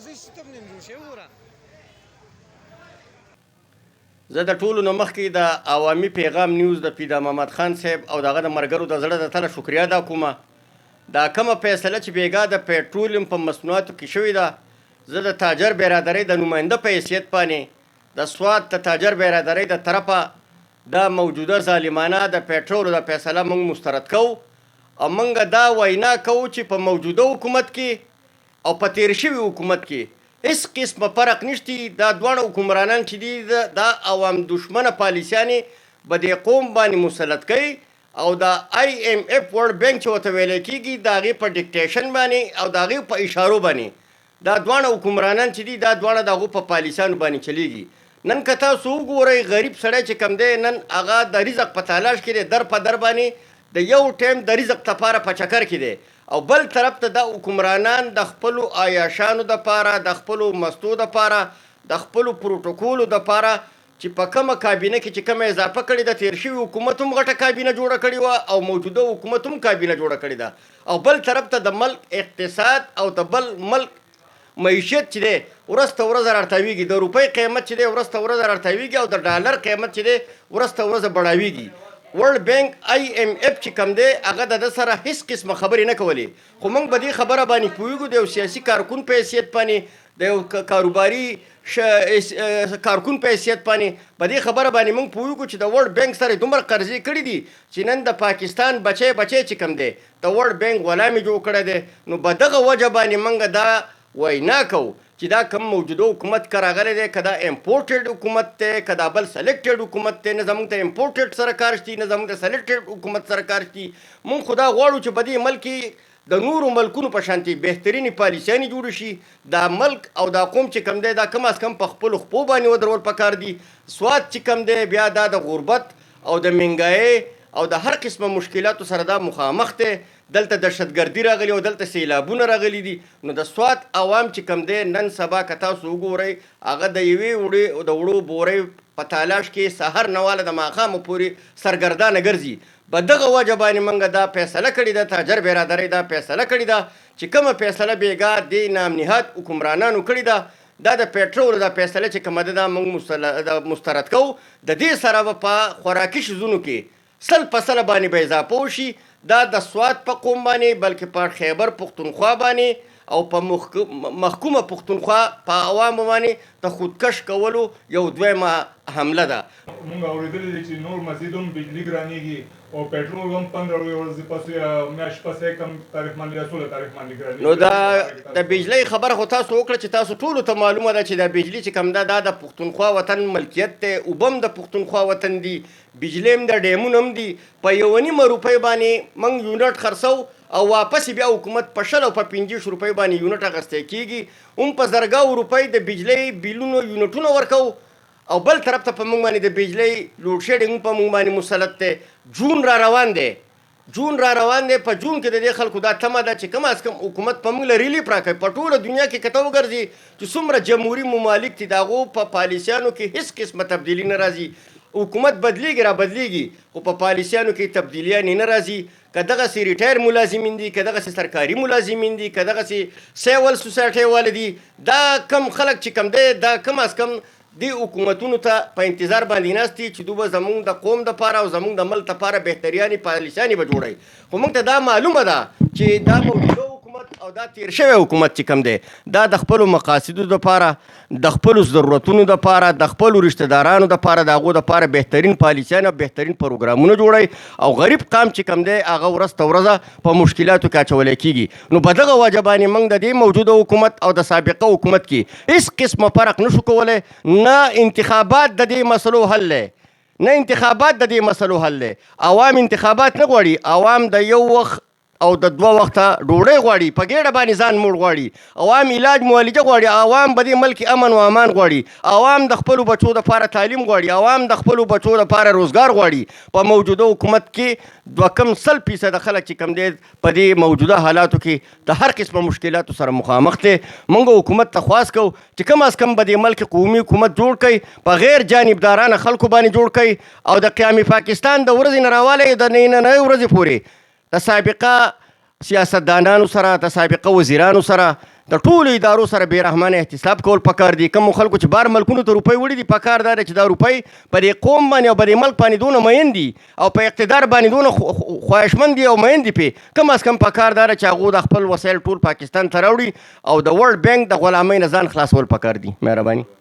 سیستم نیم جوړ شوی وګوره. زه د ټولو نه مخکې د عوامي پیغام نیوز د پیدا محمد خان صاحب او دغه د ملګرو د زړه د تله شکریا ادا کومه. دا کومه فیصله چې بېګا د پېټرولیم په مصنوعاتو کې شوې ده، زه د تاجر برادرۍ د نماینده په حیثیت باندې د سوات د تاجر برادرۍ د طرفه دا موجوده ظالمانه د پېټرولو د فیصله موږ مسترد کوو او موږ دا وینا کوو چې په موجوده حکومت کې او په تیر شوي حکومت کې هیڅ قسمه فرق نشتی. دا دواړه حکمرانان چې دي دا عوام دشمنه پالیسیانې به دې قوم باندې مسلط کوي او دا IMF ورلډ بینک چې ورته ویلی کېږي د هغې په ډکټیشن باندې او د هغې په اشارو باندې دا دواړه حکمرانان چې دي دا دواړه د هغو په پالیسیانو باندې چلیږي. نن که تاسو وګورئ غریب سړی چې کوم دی نن هغه د رزق په تلاش کې دی، در په در باندې د یو ټایم د رزق دپاره په چکر کې دی او بل طرف ته دا حکمرانان د خپلو عیاشانو دپاره د خپلو مستو دپاره د خپلو پروتوکولو دپاره چې په کومه کابینه کې چې کومه اضافه کړې ده، تیر شوي حکومت هم غټه کابینه جوړه کړې وه او موجوده حکومت هم کابینه جوړه کړې ده او بل طرف ته د ملک اقتصاد او د بل ملک معیشت چې دی ورځ ته ورځ راټاویږي، د روپۍ قیمت چې دی ورځ ته ورځ راټاویږي او د ډالر قیمت چې دی ورځ ته ورځ بړاویږي. ورلډ بینک IMF چې کوم دی هغه د ده سره هیڅ قسمه خبرې نه کولې، خو موږ به دې خبره باندې پوهېږو د یو سیاسي کارکون په حیثیت باندې د یو کاروباري کارکون په حیثیت باندې په دې خبره باندې موږ پوهېږو چې د ورلډ بینک سره دومره قرضې کړي دي چې نن د پاکستان بچی چې کوم دی د ورلډ بینک غلامي جوړ کړی دی. نو په دغه وجه باندې موږ دا وینا کوو چې دا کم موجوده حکومت که راغلی دی، که دا امپورټډ حکومت دی، که دا بل سلیکټډ حکومت دی، نه زموږ د امپورټډ سره کار شي نه زموږ د سلیکټډ حکومت سره کار شي. موږ خو دا غواړو چې په دې ملک کې د نورو ملکونو په شانتې بهترینې پالیسیانې جوړې شي. دا ملک او دا قوم چې کوم دی دا کم از کم په خپلو خپو باندې ودرول پکار دي. سوات چې کوم دی بیا دا د غربت او د مهنګایۍ او د هر قسمه مشکلاتو سره دا مخامخ دی. دلته دهشتګردي راغلي او دلته سیلابونه راغلي دي. نو د سوات عوام چې کوم دی نن سبا که تاسو وګورئ هغه د یوې د وړو بورۍ په تالاش کې سحر نه واله د ماښامه پورې سرګردانه ګرځي. په دغه وجه باندې موږ دا فیصله کړې ده، تاجر برادرۍ دا فیصله کړې ده چې کومه فیصله بېګا دې نامنهاد حکمرانانو کړې ده دا د پېټرولو دا فیصله چې کومه ده دا موږ مسترد کوو. د دې سره به په خوراکي شیزونو کې سل په سله باندې به اضافه وشي. دا د سوات په قوم باندې بلکې په خیبر پښتونخوا باندې او په محکومه پښتونخوا په عوامو باندې د خودکش کولو یو دویمه حمله ده. موږ اورېدلي دي چې نور مزید هم بجلي ګرانېږي او پېټرول هم 15 ورځې پسې میاشت پسې کم تاریخ باندې رسوله تاریخ باندې ګرانېږي. نو دا د بجلۍ خبره خو تاسو وکړه چې تاسو ټولو ته معلومه ده چې دا بجلي چې کوم ده دا د پښتونخوا وطن ملکیت دی، اوبه هم د پښتونخوا وطن دي، بجلۍ هم د ډیمونه هم دي. په 1.5 روپۍ باندې موږ یونټ خرڅو او واپس بیا حکومت په 100 او په 50 روپۍ باندې یونټ اخیستی کېږي. هم په زرګاو روپۍ د بجلۍ بیلونو یونټونه ورکوو او بل طرف ته په موږ باندې د بجلۍ لوډ شیډینګ په موږ باندې مسلط دی. جون را روان دی په جون کې د دې خلکو دا تمه ده چې کم از کم حکومت په موږ له ریلیف راکوي. په ټوله دنیا کې که ته وګرځې چې څومره جمهوري ممالک دي د هغو په پالیسیانو کې هیڅ قسمه تبدیلي نه راځي. حکومت بدلیږي را بدلیږي خو په پالیسیانو کې تبدیلیانې نه راځي. که دغسې ریټایر ملازمین دي، که دغسې سرکاري ملازمین دي، که دغسې سیول سوسایټۍ والا دي، دا کم خلک چې کم دی دا کم از کم دې حکومتونو ته په انتظار باندې ناست دي چې دوی به زموږ د قوم دپاره او زموږ د ملک دپاره بهتریانې پالیسیانې به جوړوي. خو موږ ته دا معلومه ده چې دا موجوده حکومت او دا تیر شوی حکومت چې کوم دی دا د خپلو مقاصدو دپاره د خپلو ضرورتونو دپاره د خپلو رشته دارانو دپاره د هغو دپاره بهترین پالیسیانې او بهترین پروګرامونه جوړوي او غریب قام چې کوم دی هغه ورځ ته ورځه په مشکلاتو کې اچولی کېږي. نو په دغه وجه باندې موږ د دې موجوده حکومت او د سابقه حکومت کې هېڅ قسمه فرق نشو کولی. نه انتخابات د دې مسلو حل دی، نه انتخابات د دې مسلو حل دی. عوام انتخابات نه غواړي، عوام د یو وخت او د 2 وخته ډوډۍ غواړي، په ګېډه باندې ځان موړ غواړي. عوام علاج معالجه غواړي، عوام په دې ملک امن و امان غواړي، عوام د خپلو بچو دپاره تعلیم غواړي، عوام د خپلو بچو دپاره روزګار غواړي. په موجوده حکومت کې 2% خلک چې کم دی په دې موجوده حالاتو کې د هر قسمه مشکلاتو سره مخامخ دی. موږ حکومت ته خواست کوو چې کم از کم په دې ملک قومي حکومت جوړ کړي، په غیر جانبدارانه خلکو باندې جوړ کړي او د قیام پاکستان د ورځې نه راوالی د نننۍ ورځې پورې د سابقه سیاستدانانو سره د سابقه وزیرانو سره د ټولو ادارو سره بې رحمانه احتساب کول پکار دي. کومو خلکو چې بار ملکونو ته روپۍ وړي دي پکار دا ده چې دا روپۍ په دې قوم باندې او په دې ملک باندې دونه مین دي او په اقتدار باندې دونه خواهشمند دي او مین دي پې کم از کم پکار دا ده چې هغو د خپل وسایل ټول پاکستان ته راوړي او د ورلډ بانک د غلامۍ نه ځان خلاصول پکار دي. مهرباني.